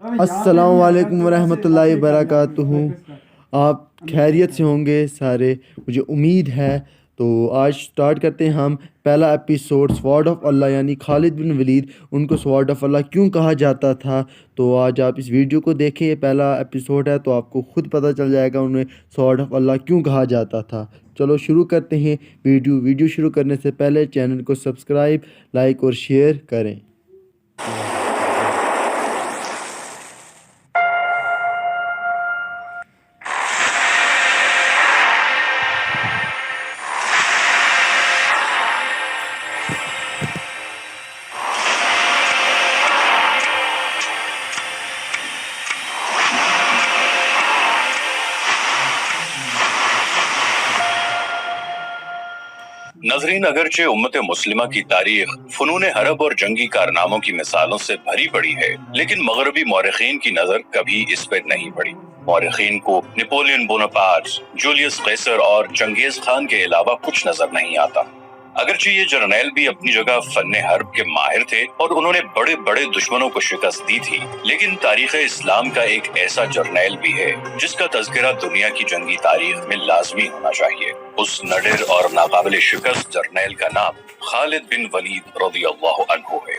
السلام علیکم ورحمۃ اللہ وبرکاتہ۔ آپ خیریت سے ہوں گے سارے، مجھے امید ہے۔ تو آج سٹارٹ کرتے ہیں ہم پہلا ایپیسوڈ سوارڈ آف اللہ، یعنی خالد بن ولید ان کو سوارڈ آف اللہ کیوں کہا جاتا تھا۔ تو آج آپ اس ویڈیو کو دیکھیں، یہ پہلا ایپیسوڈ ہے تو آپ کو خود پتہ چل جائے گا انہیں سوارڈ آف اللہ کیوں کہا جاتا تھا۔ چلو شروع کرتے ہیں ویڈیو شروع کرنے سے پہلے چینل کو سبسکرائب، لائک اور شیئر کریں۔ ناظرین، اگرچہ امت مسلمہ کی تاریخ فنون حرب اور جنگی کارناموں کی مثالوں سے بھری پڑی ہے، لیکن مغربی مورخین کی نظر کبھی اس پر نہیں پڑی۔ مورخین کو نپولین بوناپارٹ، جولیس قیصر اور چنگیز خان کے علاوہ کچھ نظر نہیں آتا۔ اگرچہ یہ جرنیل بھی اپنی جگہ فن حرب کے ماہر تھے اور انہوں نے بڑے بڑے دشمنوں کو شکست دی تھی، لیکن تاریخ اسلام کا ایک ایسا جرنیل بھی ہے جس کا تذکرہ دنیا کی جنگی تاریخ میں لازمی ہونا چاہیے۔ اس نڈر اور ناقابل شکست جرنیل کا نام خالد بن ولید رضی اللہ عنہ ہے۔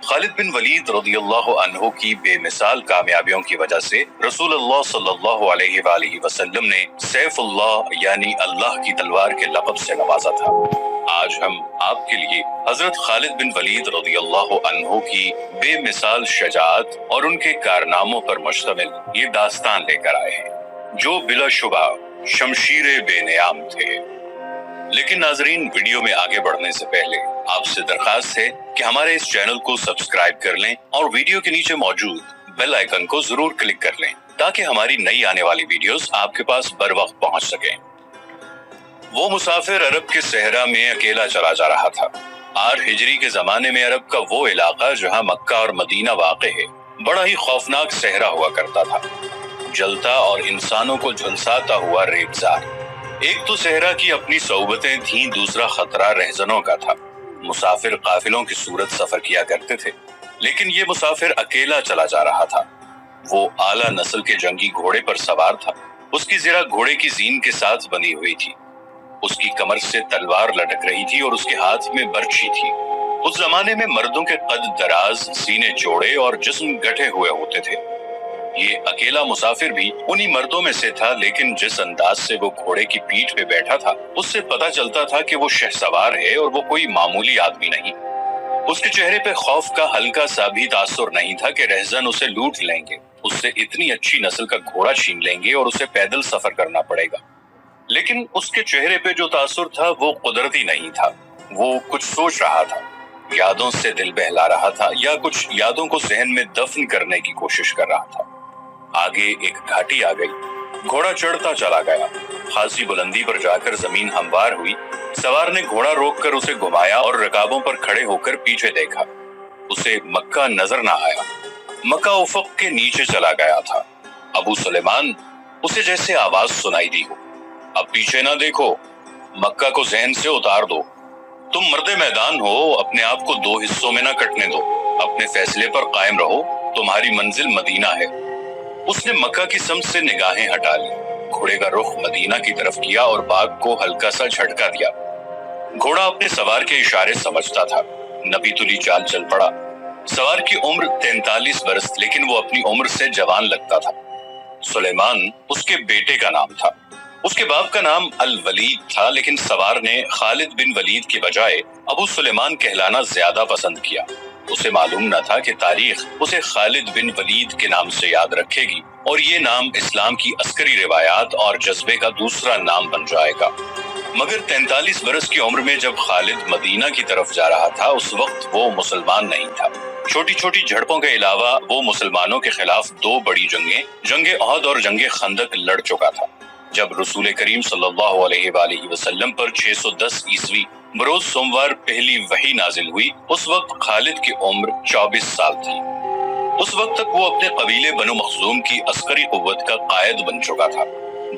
خالد بن ولید رضی اللہ عنہ کی بے مثال کامیابیوں کی وجہ سے رسول اللہ صلی اللہ علیہ وآلہ وسلم نے سیف اللہ یعنی اللہ کی تلوار کے لقب سے نوازا تھا۔ آج ہم آپ کے لیے حضرت خالد بن ولید رضی اللہ عنہ کی بے مثال شجاعت اور ان کے کارناموں پر مشتمل یہ داستان لے کر آئے ہیں، جو بلا شبہ شمشیر بے نیام تھے۔ لیکن ناظرین، ویڈیو میں آگے بڑھنے سے پہلے آپ سے درخواست ہے کہ ہمارے اس چینل کو سبسکرائب کر لیں اور ویڈیو کے نیچے موجود بیل آئیکن کو ضرور کلک کر لیں تاکہ ہماری نئی آنے والی ویڈیوز آپ کے پاس بر وقت پہنچ سکیں۔ وہ مسافر عرب کے صحرا میں اکیلا چلا جا رہا تھا۔ 8 ہجری کے زمانے میں عرب کا وہ علاقہ جہاں مکہ اور مدینہ واقع ہے بڑا ہی خوفناک صحرا ہوا کرتا تھا، جلتا اور انسانوں کو جھلساتا ہوا ریگزار۔ ایک تو صحرا کی اپنی صعوبتیں تھیں، دوسرا خطرہ رہزنوں کا تھا۔ مسافر قافلوں کی صورت سفر کیا کرتے تھے، لیکن یہ مسافر اکیلا چلا جا رہا تھا۔ وہ اعلیٰ نسل کے جنگی گھوڑے پر سوار تھا، اس کی زرہ گھوڑے کی زین کے ساتھ بندھی ہوئی تھی، اس کی کمر سے تلوار لٹک رہی تھی اور اس کے ہاتھ میں برچھی تھی۔ اس زمانے میں مردوں کے قد دراز، سینے چوڑے اور جسم گٹھے ہوئے ہوتے تھے۔ یہ اکیلا مسافر بھی انہی مردوں میں سے تھا، لیکن جس انداز سے وہ گھوڑے کی پیٹھ پہ بیٹھا تھا اس سے پتہ چلتا تھا کہ وہ شہسوار ہے اور وہ کوئی معمولی آدمی نہیں۔ اس کے چہرے پہ خوف کا ہلکا سا بھی تاثر نہیں تھا کہ رہزن اسے لوٹ لیں گے، اس سے اتنی اچھی نسل کا گھوڑا چھین لیں گے اور اسے پیدل سفر کرنا پڑے گا۔ لیکن اس کے چہرے پہ جو تاثر تھا وہ قدرتی نہیں تھا، وہ کچھ سوچ رہا تھا، یادوں سے دل بہلا رہا تھا یا کچھ یادوں کو ذہن میں دفن کرنے کی کوشش کر رہا تھا۔ آگے ایک گھاٹی آ گئی، گھوڑا چڑھتا چلا گیا، خاصی بلندی پر جا کر زمین ہموار ہوئی۔ سوار نے گھوڑا روک کر اسے گھمایا اور رکابوں پر کھڑے ہو کر پیچھے دیکھا۔ اسے مکہ نظر نہ آیا، مکہ افق کے نیچے چلا گیا تھا۔ ابو سلیمان، اسے جیسے آواز سنائی دی ہو، اب پیچھے نہ دیکھو، مکہ کو ذہن سے اتار دو، تم مرد میدان ہو، اپنے آپ کو 2 حصوں میں نہ کٹنے دو، اپنے فیصلے پر قائم رہو، تمہاری منزل مدینہ ہے۔ اس نے مکہ کی سمت سے نگاہیں ہٹا لی، گھوڑے کا رخ مدینہ کی طرف کیا اور باغ کو ہلکا سا جھٹکا دیا۔ گھوڑا اپنے سوار کے اشارے سمجھتا تھا، نبی تلی چال چل پڑا۔ سوار کی عمر 43 برس، لیکن وہ اپنی عمر سے جوان لگتا تھا۔ سلیمان اس کے بیٹے کا نام تھا، اس کے باپ کا نام الولید تھا، لیکن سوار نے خالد بن ولید کے بجائے ابو سلیمان کہلانا زیادہ پسند کیا۔ اسے معلوم نہ تھا کہ تاریخ اسے خالد بن ولید کے نام سے یاد رکھے گی اور یہ نام اسلام کی عسکری روایات اور جذبے کا دوسرا نام بن جائے گا۔ مگر 43 برس کی عمر میں جب خالد مدینہ کی طرف جا رہا تھا، اس وقت وہ مسلمان نہیں تھا۔ چھوٹی چھوٹی جھڑپوں کے علاوہ وہ مسلمانوں کے خلاف 2 بڑی جنگیں، جنگ احد اور جنگ خندق لڑ چکا تھا۔ جب رسول کریم صلی اللہ علیہ وآلہ وسلم پر 610 عیسوی بروز سوموار پہلی وحی نازل ہوئی، اس وقت خالد کی عمر 24 سال تھی۔ اس وقت تک وہ اپنے قبیلے بنو مخزوم کی عسکری قوت کا قائد بن چکا تھا۔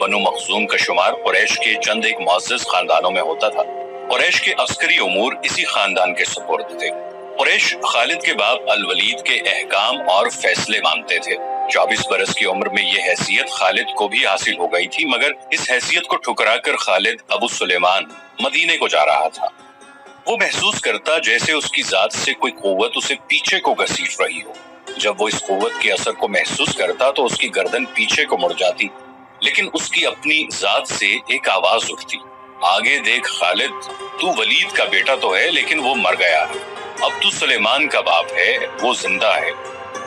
بنو مخزوم کا شمار قریش کے چند ایک معزز خاندانوں میں ہوتا تھا۔ قریش کے عسکری امور اسی خاندان کے سپرد تھے۔ قریش خالد کے باپ الولید کے احکام اور فیصلے مانتے تھے۔ 24 برس کی عمر میں یہ حیثیت خالد کو بھی حاصل ہو گئی تھی، مگر اس حیثیت کو ٹھکرا کر خالد ابو سلیمان مدینے کو جا رہا تھا۔ وہ محسوس کرتا جیسے اس کی ذات سے کوئی قوت اسے پیچھے کو گھسیٹ رہی ہو۔ جب وہ اس قوت کے اثر کو محسوس کرتا تو اس کی گردن پیچھے کو مڑ جاتی، لیکن اس کی اپنی ذات سے ایک آواز اٹھتی، آگے دیکھ خالد، تو ولید کا بیٹا تو ہے لیکن وہ مر گیا ہے، اب تو سلیمان کا باپ ہے، وہ زندہ ہے۔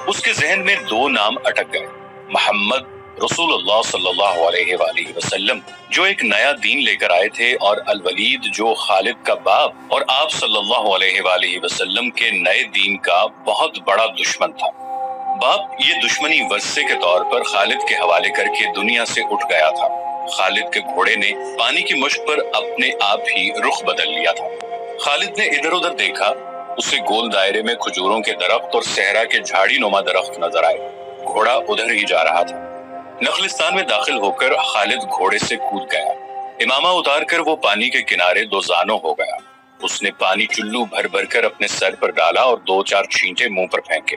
اس کے ذہن میں دو نام اٹک گئے، محمد رسول اللہ صلی اللہ علیہ وآلہ وسلم جو ایک نیا دین لے کر آئے تھے، اور الولید جو خالد کا باپ اور آپ صلی اللہ علیہ وآلہ وسلم کے نئے دین کا بہت بڑا دشمن تھا۔ باپ یہ دشمنی ورثے کے طور پر خالد کے حوالے کر کے دنیا سے اٹھ گیا تھا۔ خالد کے گھوڑے نے پانی کی مشک پر اپنے آپ ہی رخ بدل لیا تھا۔ خالد نے ادھر ادھر دیکھا، اسے گول دائرے میں کھجوروں کے درخت اور صحرا کے جھاڑی نما درخت نظر آئے۔ گھوڑا ادھر ہی جا رہا تھا۔ نخلستان میں داخل ہو کر خالد گھوڑے سے کود گیا۔ امامہ اتار کر وہ پانی کے کنارے دوزانوں ہو گیا۔ اس نے پانی چلو بھر بھر کر اپنے سر پر ڈالا اور 2-4 چھینٹے منہ پر پھینکے۔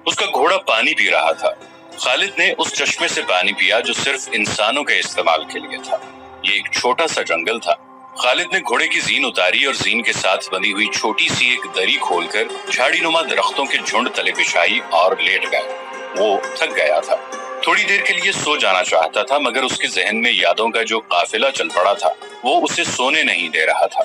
اس کا گھوڑا پانی پی رہا تھا۔ خالد نے اس چشمے سے پانی پیا جو صرف انسانوں کے استعمال کے لیے تھا۔ یہ ایک چھوٹا سا جنگل تھا۔ خالد نے گھوڑے کی زین اتاری اور زین کے ساتھ بندھی ہوئی چھوٹی سی ایک دری کھول کر جھاڑی نما درختوں کے جھنڈ تلے بچھائی اور لیٹ گیا۔ وہ تھک گیا تھا، تھوڑی دیر کے لیے سو جانا چاہتا تھا، مگر اس کے ذہن میں یادوں کا جو قافلہ چل پڑا تھا وہ اسے سونے نہیں دے رہا تھا۔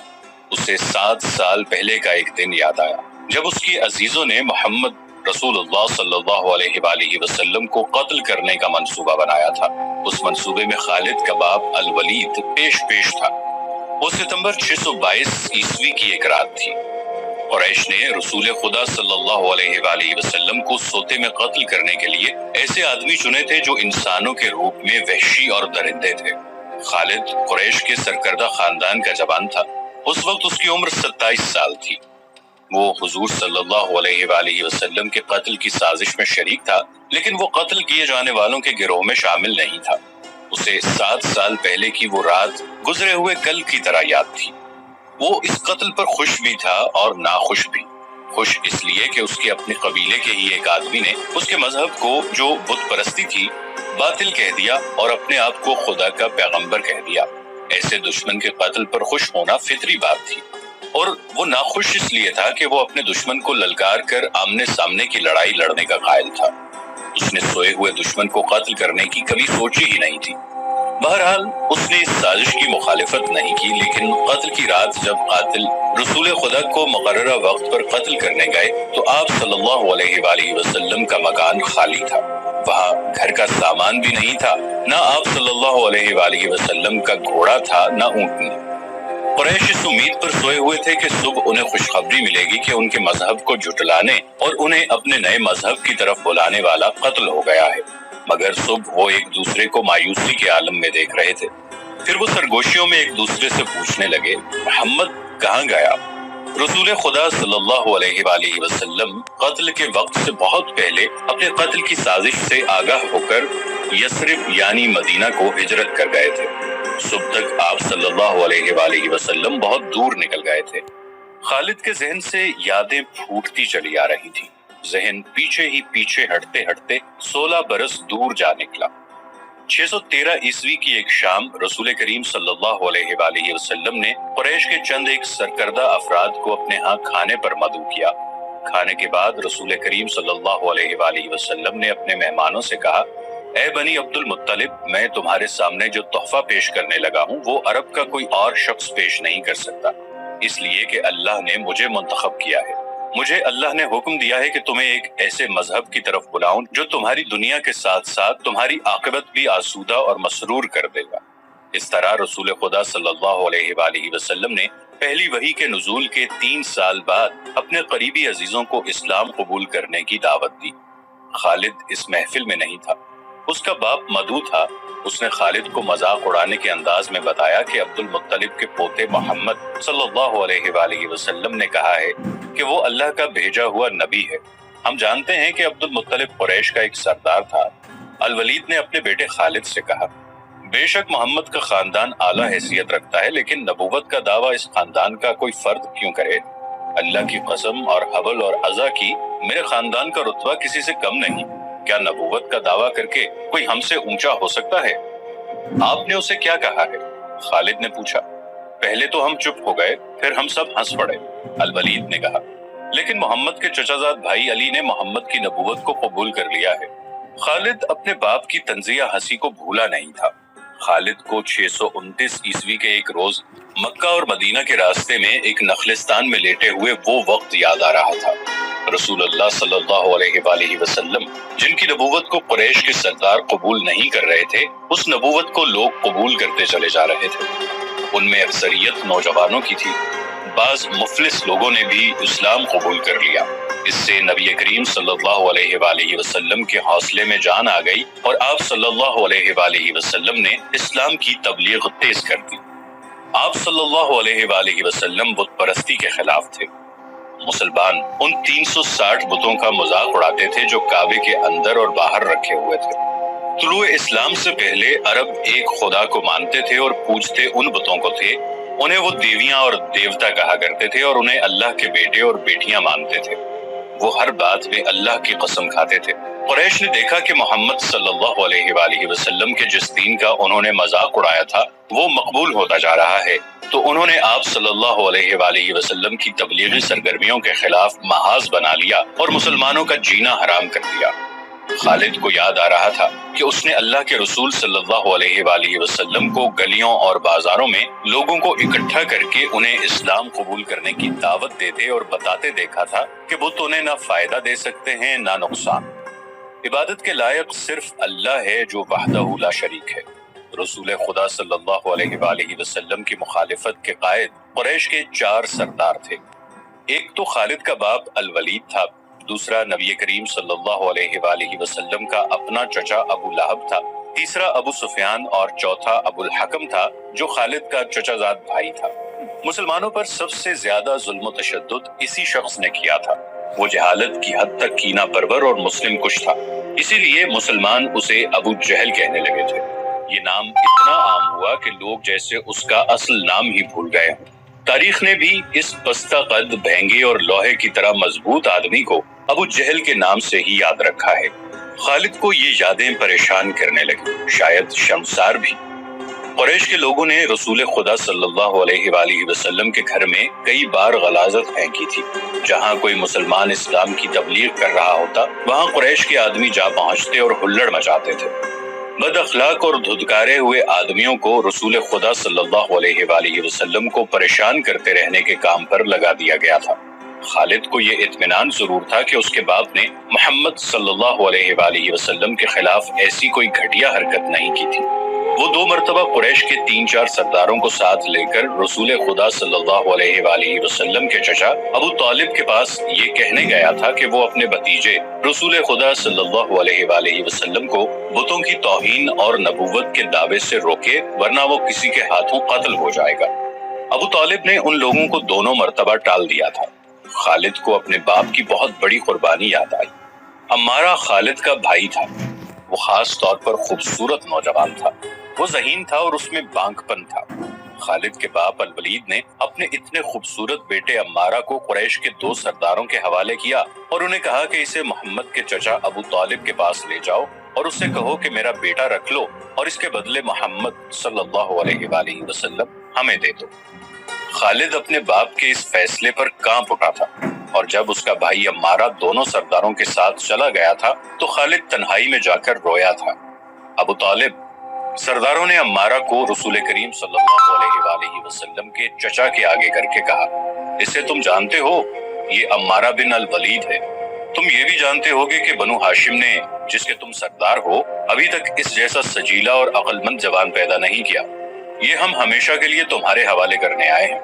اسے 7 سال پہلے کا ایک دن یاد آیا جب اس کے عزیزوں نے محمد رسول اللہ صلی اللہ علیہ وآلہ وسلم کو قتل کرنے کا منصوبہ بنایا تھا۔ اس منصوبے میں خالد کا باپ الولید پیش تھا۔ وہ ستمبر 622 عیسوی کی ایک رات تھی۔ قریش نے رسول خدا صلی اللہ علیہ وآلہ وسلم کو سوتے میں قتل کرنے کے لیے ایسے آدمی چنے تھے جو انسانوں کے روپ میں وحشی اور درندے تھے۔ خالد قریش کے سرکردہ خاندان کا جوان تھا۔ اس وقت اس کی عمر 27 سال تھی۔ وہ حضور صلی اللہ علیہ وآلہ وسلم کے قتل کی سازش میں شریک تھا، لیکن وہ قتل کیے جانے والوں کے گروہ میں شامل نہیں تھا۔ اسے 7 سال پہلے کی وہ رات گزرے ہوئے کل کی طرح یاد تھی۔ وہ اس قتل پر خوش بھی تھا اور ناخوش بھی۔ خوش اس لیے کہ اس کے اپنے قبیلے کے ہی ایک آدمی نے اس کے مذہب کو، جو بت پرستی تھی، باطل کہہ دیا اور اپنے آپ کو خدا کا پیغمبر کہہ دیا۔ ایسے دشمن کے قتل پر خوش ہونا فطری بات تھی، اور وہ ناخوش اس لیے تھا کہ وہ اپنے دشمن کو للکار کر آمنے سامنے کی لڑائی لڑنے کا قائل تھا۔ اس نے سوئے ہوئے دشمن کو قتل کرنے کی کبھی سوچی ہی نہیں تھی۔ بہرحال اس نے اس سازش کی مخالفت نہیں کی، لیکن قتل کی رات جب قاتل رسول خدا کو مقررہ وقت پر قتل کرنے گئے تو آپ صلی اللہ علیہ وآلہ وسلم کا مکان خالی تھا۔ وہاں گھر کا سامان بھی نہیں تھا، نہ آپ صلی اللہ علیہ وآلہ وسلم کا گھوڑا تھا، نہ اونٹنی۔ قریش اس امید پر سوئے ہوئے تھے کہ صبح انہیں خوشخبری ملے گی کہ ان کے مذہب کو جھٹلانے اور انہیں اپنے نئے مذہب کی طرف بلانے والا قتل ہو گیا ہے، مگر صبح وہ ایک دوسرے کو مایوسی کے عالم میں دیکھ رہے تھے۔ پھر وہ سرگوشیوں میں ایک دوسرے سے پوچھنے لگے، محمد کہاں گیا؟ رسول خدا صلی اللہ علیہ وآلہ وسلم قتل کے وقت سے بہت پہلے اپنے قتل کی سازش سے آگاہ ہو کر یثرب یعنی مدینہ کو ہجرت کر گئے تھے۔ صبح تک آپ صلی اللہ علیہ وآلہ وسلم بہت دور نکل گئے تھے۔ خالد کے ذہن سے یادیں پھوٹتی چلی آ رہی تھی۔ ذہن پیچھے ہی پیچھے ہٹتے ہٹتے 16 برس دور جا نکلا۔ 613 عیسوی کی ایک شام رسول کریم صلی اللہ علیہ وآلہ وسلم نے قریش کے چند ایک سرکردہ افراد کو اپنے ہاں کھانے پر مدعو کیا۔ کھانے کے بعد رسول کریم صلی اللہ علیہ وآلہ وسلم نے اپنے مہمانوں سے کہا، اے بنی عبد المطلب، میں تمہارے سامنے جو تحفہ پیش کرنے لگا ہوں وہ عرب کا کوئی اور شخص پیش نہیں کر سکتا، اس لیے کہ اللہ نے مجھے منتخب کیا ہے۔ مجھے اللہ نے حکم دیا ہے کہ تمہیں ایک ایسے مذہب کی طرف بلاؤں جو تمہاری دنیا کے ساتھ ساتھ تمہاری عاقبت بھی آسودہ اور مسرور کر دے گا۔ اس طرح رسول خدا صلی اللہ علیہ وآلہ وسلم نے پہلی وحی کے نزول کے 3 سال بعد اپنے قریبی عزیزوں کو اسلام قبول کرنے کی دعوت دی۔ خالد اس محفل میں نہیں تھا، اس کا باپ مدعو تھا۔ اس نے خالد کو مذاق اڑانے کے انداز میں بتایا کہ عبد المطلب کے پوتے محمد صلی اللہ علیہ وآلہ وسلم نے کہا ہے کہ وہ اللہ کا بھیجا ہوا نبی ہے۔ ہم جانتے ہیں کہ عبد المطلب قریش کا ایک سردار تھا۔ الولید نے اپنے بیٹے خالد سے کہا، بے شک محمد کا خاندان اعلیٰ حیثیت رکھتا ہے، لیکن نبوت کا دعویٰ اس خاندان کا کوئی فرد کیوں کرے؟ اللہ کی قسم اور حبل اور عزا کی، میرے خاندان کا رتبہ کسی سے کم نہیں، کیا نبوت کا دعویٰ کر کے کوئی ہم سے اونچا ہو سکتا ہے؟ آپ نے اسے کیا کہا ہے؟ خالد نے پوچھا۔ پہلے تو ہم چپ ہو گئے، پھر ہم سب ہنس پڑے، الولید نے کہا، لیکن محمد کے چچا زاد بھائی علی نے محمد کی نبوت کو قبول کر لیا ہے۔ خالد اپنے باپ کی طنزیہ ہنسی کو بھولا نہیں تھا۔ خالد کو 629 عیسوی کے ایک روز مکہ اور مدینہ کے راستے میں ایک نخلستان میں لیٹے ہوئے وہ وقت یاد آ رہا تھا۔ رسول اللہ صلی اللہ علیہ وآلہ وسلم جن کی نبوت کو قریش کے سردار قبول نہیں کر رہے تھے، اس نبوت کو لوگ قبول کرتے چلے جا رہے تھے۔ ان میں اکثریت نوجوانوں کی تھی، بعض مفلس لوگوں نے بھی اسلام قبول کر لیا۔ اس سے نبی کریم صلی اللہ علیہ وآلہ وسلم کے حوصلے میں جان آ گئی اور آپ صلی اللہ علیہ وآلہ وسلم نے اسلام کی تبلیغ تیز کر دی۔ آپ صلی اللہ علیہ وآلہ وسلم بت پرستی کے خلاف تھے۔ مسلمان ان 360 بتوں کا مذاق اڑاتے تھے جو کعبے کے اندر اور باہر رکھے ہوئے تھے۔ طلوع اسلام سے پہلے عرب ایک خدا کو مانتے تھے اور پوجتے ان بتوں کو تھے۔ انہیں وہ دیویاں اور دیوتا کہا کرتے تھے اور انہیں اللہ کے بیٹے اور بیٹیاں مانتے تھے۔ وہ ہر بات میں اللہ کی قسم کھاتے تھے۔ قریش نے دیکھا کہ محمد صلی اللہ علیہ وآلہ وسلم کے جس دین کا انہوں نے مذاق اڑایا تھا وہ مقبول ہوتا جا رہا ہے، تو انہوں نے آپ صلی اللہ علیہ وآلہ وسلم کی تبلیغی سرگرمیوں کے خلاف محاذ بنا لیا اور مسلمانوں کا جینا حرام کر دیا۔ خالد کو یاد آ رہا تھا کہ اس نے اللہ کے رسول صلی اللہ علیہ وآلہ وسلم کو گلیوں اور بازاروں میں لوگوں کو اکٹھا کر کے انہیں اسلام قبول کرنے کی دعوت دیتے اور بتاتے دیکھا تھا کہ بت انہیں نہ فائدہ دے سکتے ہیں نہ نقصان۔ عبادت کے لائق صرف اللہ ہے جو وحدہ لا شریک ہے۔ رسول خدا صلی اللہ علیہ وآلہ وسلم کی مخالفت کے قائد قریش کے 4 سردار تھے۔ ایک تو خالد کا باپ الولید تھا، دوسرا نبی کریم صلی اللہ علیہ وآلہ وسلم کا اپنا چچا ابو لہب تھا، تیسرا ابو سفیان اور چوتھا ابو الحکم تھا جو خالد کا چچا زاد بھائی تھا۔ مسلمانوں پر سب سے زیادہ ظلم و تشدد اسی شخص نے کیا تھا۔ وہ جہالت کی حد تک کینہ پرور اور مسلم کش تھا، اسی لیے مسلمان اسے ابو جہل کہنے لگے تھے۔ یہ نام اتنا عام ہوا کہ لوگ جیسے اس کا اصل نام ہی بھول گئے ہوں۔ تاریخ نے بھی اس پستہ قد، بھینگے اور لوہے کی طرح مضبوط آدمی کو ابو جہل کے نام سے ہی یاد رکھا ہے۔ خالد کو یہ یادیں پریشان کرنے لگی، شاید شرمسار بھی۔ قریش کے لوگوں نے رسول خدا صلی اللہ علیہ وآلہ وسلم کے گھر میں کئی بار غلاظت پھینکی تھی۔ جہاں کوئی مسلمان اسلام کی تبلیغ کر رہا ہوتا، وہاں قریش کے آدمی جا پہنچتے اور ہلڑ مچاتے تھے۔ بد اخلاق اور دھتکارے ہوئے آدمیوں کو رسول خدا صلی اللہ علیہ وآلہ وسلم کو پریشان کرتے رہنے کے کام پر لگا دیا گیا تھا۔ خالد کو یہ اطمینان ضرور تھا کہ اس کے باپ نے محمد صلی اللہ علیہ وآلہ وسلم کے خلاف ایسی کوئی گھٹیا حرکت نہیں کی تھی۔ وہ 2 مرتبہ قریش کے 3-4 سرداروں کو ساتھ لے کر رسول خدا صلی اللہ علیہ وآلہ وسلم کے چچا ابو طالب کے پاس یہ کہنے گیا تھا کہ وہ اپنے بھتیجے رسول خدا صلی اللہ علیہ وآلہ وسلم کو بتوں کی توہین اور نبوت کے دعوے سے روکے، ورنہ وہ کسی کے ہاتھوں قتل ہو جائے گا۔ ابو طالب نے ان لوگوں کو 2 مرتبہ ٹال دیا تھا۔ خالد کو اپنے باپ کی بہت بڑی قربانی یاد آئی۔ عمارہ خالد کا بھائی تھا۔ وہ خاص طور پر خوبصورت نوجوان تھا۔ وہ ذہین تھا اور اس میں بانک پن تھا۔ خالد کے باپ الولید نے اپنے اتنے خوبصورت بیٹے عمارہ کو قریش کے 2 سرداروں کے حوالے کیا اور انہیں کہا کہ اسے محمد کے چچا ابو طالب کے پاس لے جاؤ اور اس سے کہو کہ میرا بیٹا رکھ لو اور اس کے بدلے محمد صلی اللہ علیہ وآلہ وسلم ہمیں دے دو۔ خالد اپنے باپ کے اس فیصلے پر کانپ اٹھا تھا، اور جب اس کا بھائی عمارہ دونوں سرداروں کے ساتھ چلا گیا تھا تو خالد تنہائی میں جا کر رویا تھا۔ ابو طالب، سرداروں نے عمارہ کو رسول کریم صلی اللہ علیہ وآلہ وسلم کے چچا کے آگے کر کے کہا، اسے تم جانتے ہو، یہ عمارہ بن الولید ہے۔ تم یہ بھی جانتے ہوگے کہ بنو ہاشم نے، جس کے تم سردار ہو، ابھی تک اس جیسا سجیلا اور عقل مند جوان پیدا نہیں کیا۔ یہ ہم ہمیشہ کے لیے تمہارے حوالے کرنے آئے ہیں۔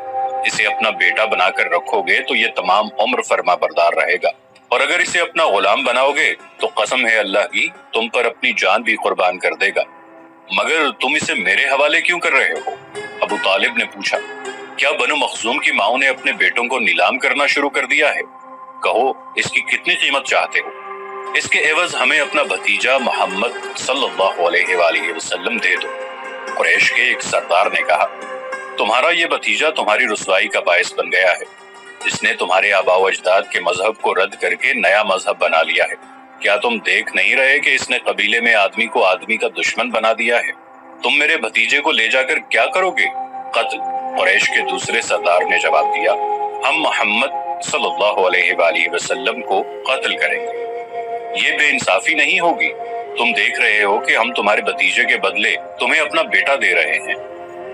اسے اپنا بیٹا بنا کر رکھو گے تو یہ تمام عمر فرما بردار رہے گا، اور اگر اسے اپنا غلام بناؤ گے تو قسم ہے اللہ کی تم پر اپنی جان بھی قربان کر دے گا۔ مگر تم اسے میرے حوالے کیوں کر رہے ہو؟ ابو طالب نے پوچھا۔ کیا بنو مخزوم کی ماؤں نے اپنے بیٹوں کو نیلام کرنا شروع کر دیا ہے؟ کہو اس کی کتنی قیمت چاہتے ہو؟ اس کے عوض ہمیں اپنا بھتیجا محمد صلی اللہ علیہ وآلہ وسلم دے دو۔ قریش کے ایک سردار نے کہا، تمہارا یہ بھتیجا تمہاری رسوائی کا باعث بن گیا ہے۔ اس نے تمہارے آباء و اجداد کے مذہب کو رد کر کے نیا مذہب بنا لیا ہے۔ کیا تم دیکھ نہیں رہے کہ اس نے قبیلے میں آدمی کو آدمی کا دشمن بنا دیا ہے؟ تم میرے بھتیجے کو لے جا کر کیا کرو گے؟ قتل۔ قریش کے دوسرے سردار نے جواب دیا، ہم محمد صلی اللہ علیہ وآلہ وسلم کو قتل کریں گے۔ یہ بے انصافی نہیں ہوگی۔ تم دیکھ رہے ہو کہ ہم تمہارے بھتیجے کے بدلے تمہیں اپنا بیٹا دے رہے ہیں۔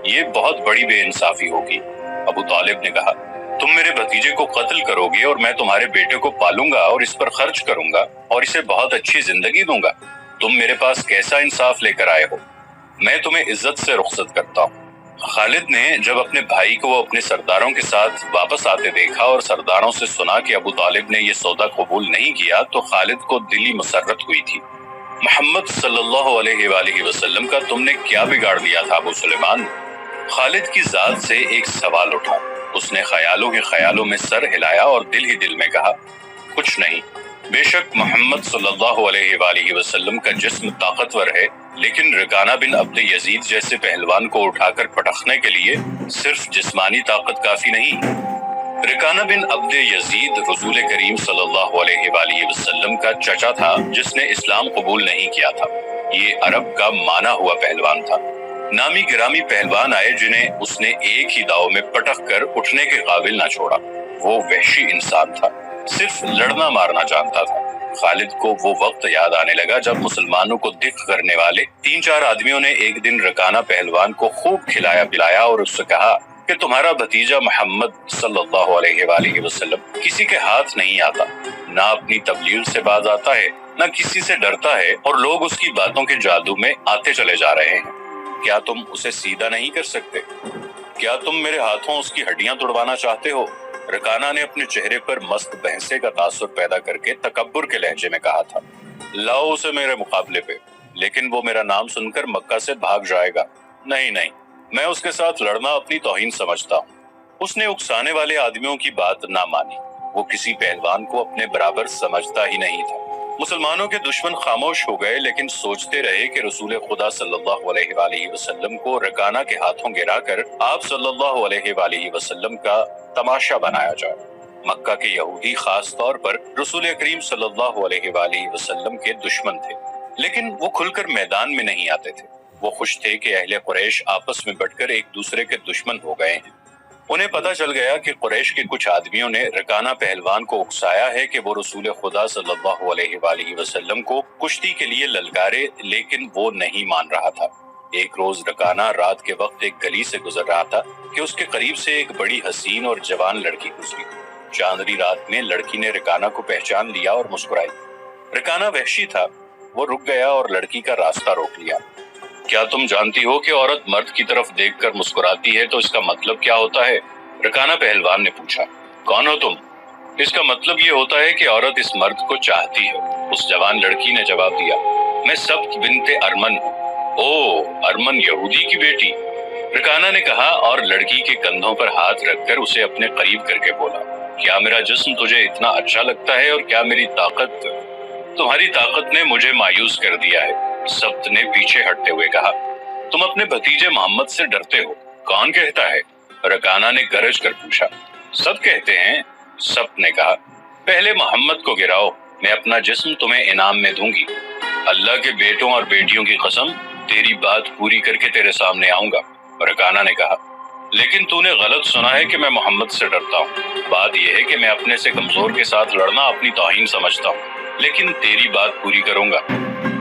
یہ بہت بڑی بے انصافی ہوگی۔ ابو طالب نے کہا، تم میرے بھتیجے کو قتل کرو گے اور میں تمہارے بیٹے کو پالوں گا اور اس پر خرچ کروں گا اور اسے بہت اچھی زندگی دوں گا۔ تم میرے پاس کیسا انصاف لے کر آئے ہو؟ میں تمہیں عزت سے رخصت کرتا ہوں۔ خالد نے جب اپنے بھائی کو اپنے سرداروں کے ساتھ واپس آتے دیکھا اور سرداروں سے سنا کہ ابو طالب نے یہ سودا قبول نہیں کیا تو خالد کو دلی مسرت ہوئی تھی۔ محمد صلی اللہ علیہ وآلہ وسلم کا تم نے کیا بگاڑ دیا تھا ابو سلیمان؟ خالد کی ذات سے ایک سوال اٹھا۔ اس نے خیالوں میں سر ہلایا اور دل ہی دل میں کہا، کچھ نہیں۔ بے شک محمد صلی اللہ علیہ وآلہ وسلم کا جسم طاقتور ہے، لیکن رکانہ بن عبد یزید جیسے پہلوان کو اٹھا کر پٹخنے کے لیے صرف جسمانی طاقت کافی نہیں۔ رکانہ بن عبد یزید رسول کریم صلی اللہ علیہ وآلہ وسلم کا چچا تھا جس نے اسلام قبول نہیں کیا تھا۔ یہ عرب کا مانا ہوا پہلوان تھا۔ نامی گرامی پہلوان آئے جنہیں اس نے ایک ہی داؤ میں پٹک کر اٹھنے کے قابل نہ چھوڑا۔ وہ وحشی انسان تھا، صرف لڑنا مارنا جانتا تھا۔ خالد کو وہ وقت یاد آنے لگا جب مسلمانوں کو دکھ کرنے والے 3-4 آدمیوں نے ایک دن رکانہ پہلوان کو خوب کھلایا پلایا اور اس سے کہا کہ تمہارا بھتیجا محمد صلی اللہ علیہ وآلہ وسلم کسی کے ہاتھ نہیں آتا، نہ اپنی تبلیغ سے باز آتا ہے، نہ کسی سے ڈرتا ہے، اور لوگ اس کی باتوں کے جادو میں آتے چلے جا رہے ہیں۔ کیا تم اسے سیدھا نہیں کر سکتے؟ کیا تم میرے ہاتھوں اس کی ہڈیاں توڑوانا چاہتے ہو؟ رکانہ نے اپنے چہرے پر مست بحثے کا تاثر پیدا کر کے تکبر کے لہجے میں کہا تھا، لاؤ اسے میرے مقابلے پہ، لیکن وہ میرا نام سن کر مکہ سے بھاگ جائے گا۔ نہیں، میں اس کے ساتھ لڑنا اپنی توہین سمجھتا ہوں۔ اس نے اکسانے والے آدمیوں کی بات نہ مانی۔ وہ کسی پہلوان کو اپنے برابر سمجھتا ہی نہیں تھا۔ مسلمانوں کے دشمن خاموش ہو گئے، لیکن سوچتے رہے کہ رسول خدا صلی اللہ علیہ وآلہ وسلم کو رکانہ کے ہاتھوں گرا کر آپ صلی اللہ علیہ وآلہ وسلم کا تماشا بنایا جائے۔ مکہ کے یہودی خاص طور پر رسول کریم صلی اللہ علیہ وآلہ وسلم کے دشمن تھے، لیکن وہ کھل کر میدان میں نہیں آتے تھے۔ وہ خوش تھے کہ اہل قریش آپس میں بٹ کر ایک دوسرے کے دشمن ہو گئے ہیں۔ انہیں پتہ چل گیا کہ قریش کے کچھ آدمیوں نے رکانہ پہلوان کو اکسایا ہے کہ وہ رسول خدا صلی اللہ علیہ وآلہ وسلم کو کشتی کے لیے للکارے، لیکن وہ نہیں مان رہا تھا۔ ایک روز رکانہ رات کے وقت ایک گلی سے گزر رہا تھا کہ اس کے قریب سے ایک بڑی حسین اور جوان لڑکی گزری۔ چاندنی رات میں لڑکی نے رکانہ کو پہچان لیا اور مسکرائی۔ رکانہ وحشی تھا، وہ رک گیا اور لڑکی کا راستہ روک لیا۔ کیا تم جانتی ہو کہ عورت مرد کی طرف دیکھ کر مسکراتی ہے تو اس کا مطلب کیا ہوتا ہے؟ رکانہ پہلوان نے پوچھا۔ کون ہو تم؟ اس کا مطلب یہ ہوتا ہے کہ عورت اس مرد کو چاہتی ہے۔ اس جوان لڑکی نے جواب دیا، میں سبت بنت ارمن ہوں۔ او، ارمن یہودی کی بیٹی؟ رکانہ نے کہا اور لڑکی کے کندھوں پر ہاتھ رکھ کر اسے اپنے قریب کر کے بولا، کیا میرا جسم تجھے اتنا اچھا لگتا ہے اور کیا میری طاقت؟ تمہاری طاقت نے مجھے مایوس کر دیا ہے۔ سبت نے پیچھے ہٹتے ہوئے کہا، تم اپنے بھتیجے محمد سے ڈرتے ہو؟ کون کہتا ہے؟ رکانہ نے گرج کر پوچھا۔ سب کہتے ہیں، سبت نے کہا، پہلے محمد کو گراؤ، میں اپنا جسم تمہیں انعام میں دوں گی۔ اللہ کے بیٹوں اور بیٹیوں کی قسم، تیری بات پوری کر کے تیرے سامنے آؤں گا۔ رکانہ نے کہا، لیکن تو نے غلط سنا ہے کہ میں محمد سے ڈرتا ہوں۔ بات یہ ہے کہ میں اپنے سے کمزور کے ساتھ لڑنا اپنی توہین سمجھتا ہوں، لیکن تیری بات پوری کروں گا۔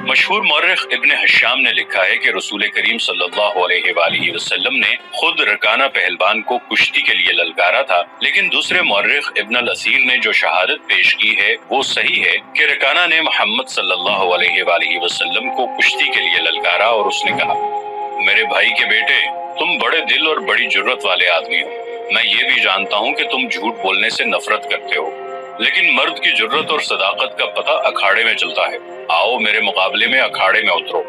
مشہور مورخ ابن حشام نے لکھا ہے کہ رسول کریم صلی اللہ علیہ وآلہ وسلم نے خود رکانہ پہلوان کو کشتی کے لیے للکارا تھا، لیکن دوسرے مورخ ابن الاسیر نے جو شہادت پیش کی ہے وہ صحیح ہے کہ رکانہ نے محمد صلی اللہ علیہ وآلہ وسلم کو کشتی کے لیے للکارا اور اس نے کہا، میرے بھائی کے بیٹے، تم بڑے دل اور بڑی جرت والے آدمی ہو۔ میں یہ بھی جانتا ہوں کہ تم جھوٹ بولنے سے نفرت کرتے ہو، لیکن مرد کی جرت اور صداقت کا پتہ اکھاڑے میں چلتا ہے۔ آؤ میرے مقابلے میں اکھاڑے میں اترو۔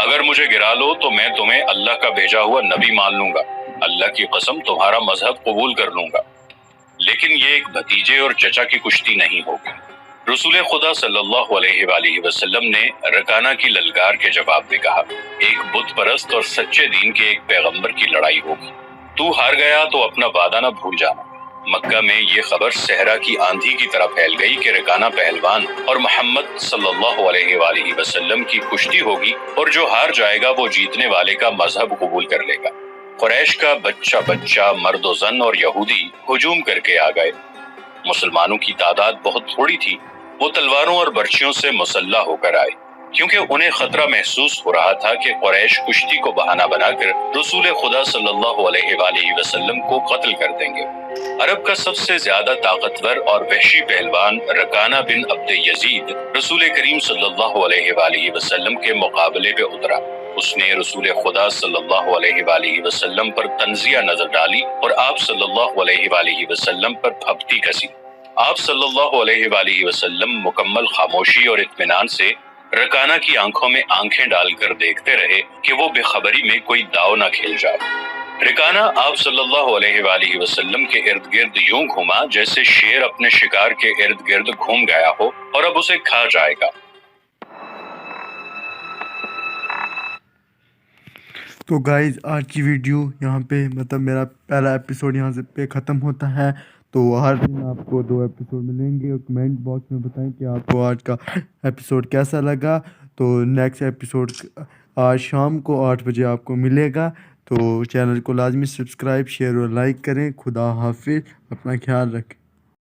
اگر مجھے گرا لو تو میں تمہیں اللہ کا بھیجا ہوا نبی مان لوں گا، اللہ کی قسم تمہارا مذہب قبول کر لوں گا، لیکن یہ ایک بھتیجے اور چچا کی کشتی نہیں ہوگی۔ رسول خدا صلی اللہ علیہ وآلہ وسلم نے رکانہ کی للکار کے جواب میں کہا، ایک بت پرست اور سچے دین کے ایک پیغمبر کی لڑائی ہوگی۔ تو ہار گیا تو اپنا وعدہ نہ بھول جانا۔ مکہ میں یہ خبر صحرا کی آندھی کی طرح پھیل گئی کہ رکانہ پہلوان اور محمد صلی اللہ علیہ وآلہ وسلم کی کشتی ہوگی اور جو ہار جائے گا وہ جیتنے والے کا مذہب قبول کر لے گا۔ قریش کا بچہ مرد و زن اور یہودی ہجوم کر کے آ گئے۔ مسلمانوں کی تعداد بہت تھوڑی تھی، وہ تلواروں اور برچھیوں سے مسلح ہو کر آئے، کیونکہ انہیں خطرہ محسوس ہو رہا تھا کہ قریش کشتی کو بہانہ بنا کر رسول خدا صلی اللہ علیہ وآلہ وسلم کو قتل کر دیں گے۔ عرب کا سب سے زیادہ طاقتور اور وحشی پہلوان رکانہ بن عبد یزید رسول کریم صلی اللہ علیہ وآلہ وسلم کے مقابلے پہ اترا۔ اس نے رسول خدا صلی اللہ علیہ وآلہ وسلم پر تنزیہ نظر ڈالی اور آپ صلی اللہ علیہ وآلہ وسلم پر پھپتی کسی۔ آپ صلی اللہ علیہ وآلہ وسلم مکمل خاموشی اور اطمینان سے رکانہ کی آنکھوں میں آنکھیں ڈال کر دیکھتے رہے کہ وہ بے خبری میں کوئی داؤ نہ کھیل جائے۔ رکانہ آپ صلی اللہ علیہ وآلہ وسلم کے ارد گرد یوں گھوما جیسے شیر اپنے شکار کے ارد گرد گھوم گیا ہو اور اب اسے کھا جائے گا۔ تو گائز آج کی ویڈیو یہاں پہ میرا پہلا ایپیسوڈ یہاں سے پہ ختم ہوتا ہے۔ تو ہر دن آپ کو 2 ایپیسوڈ ملیں گے، اور کمنٹ باکس میں بتائیں کہ آپ کو آج کا ایپیسوڈ کیسا لگا۔ تو نیکسٹ ایپیسوڈ آج شام کو 8 بجے آپ کو ملے گا۔ تو چینل کو لازمی سبسکرائب، شیئر اور لائک کریں۔ خدا حافظ، اپنا خیال رکھیں۔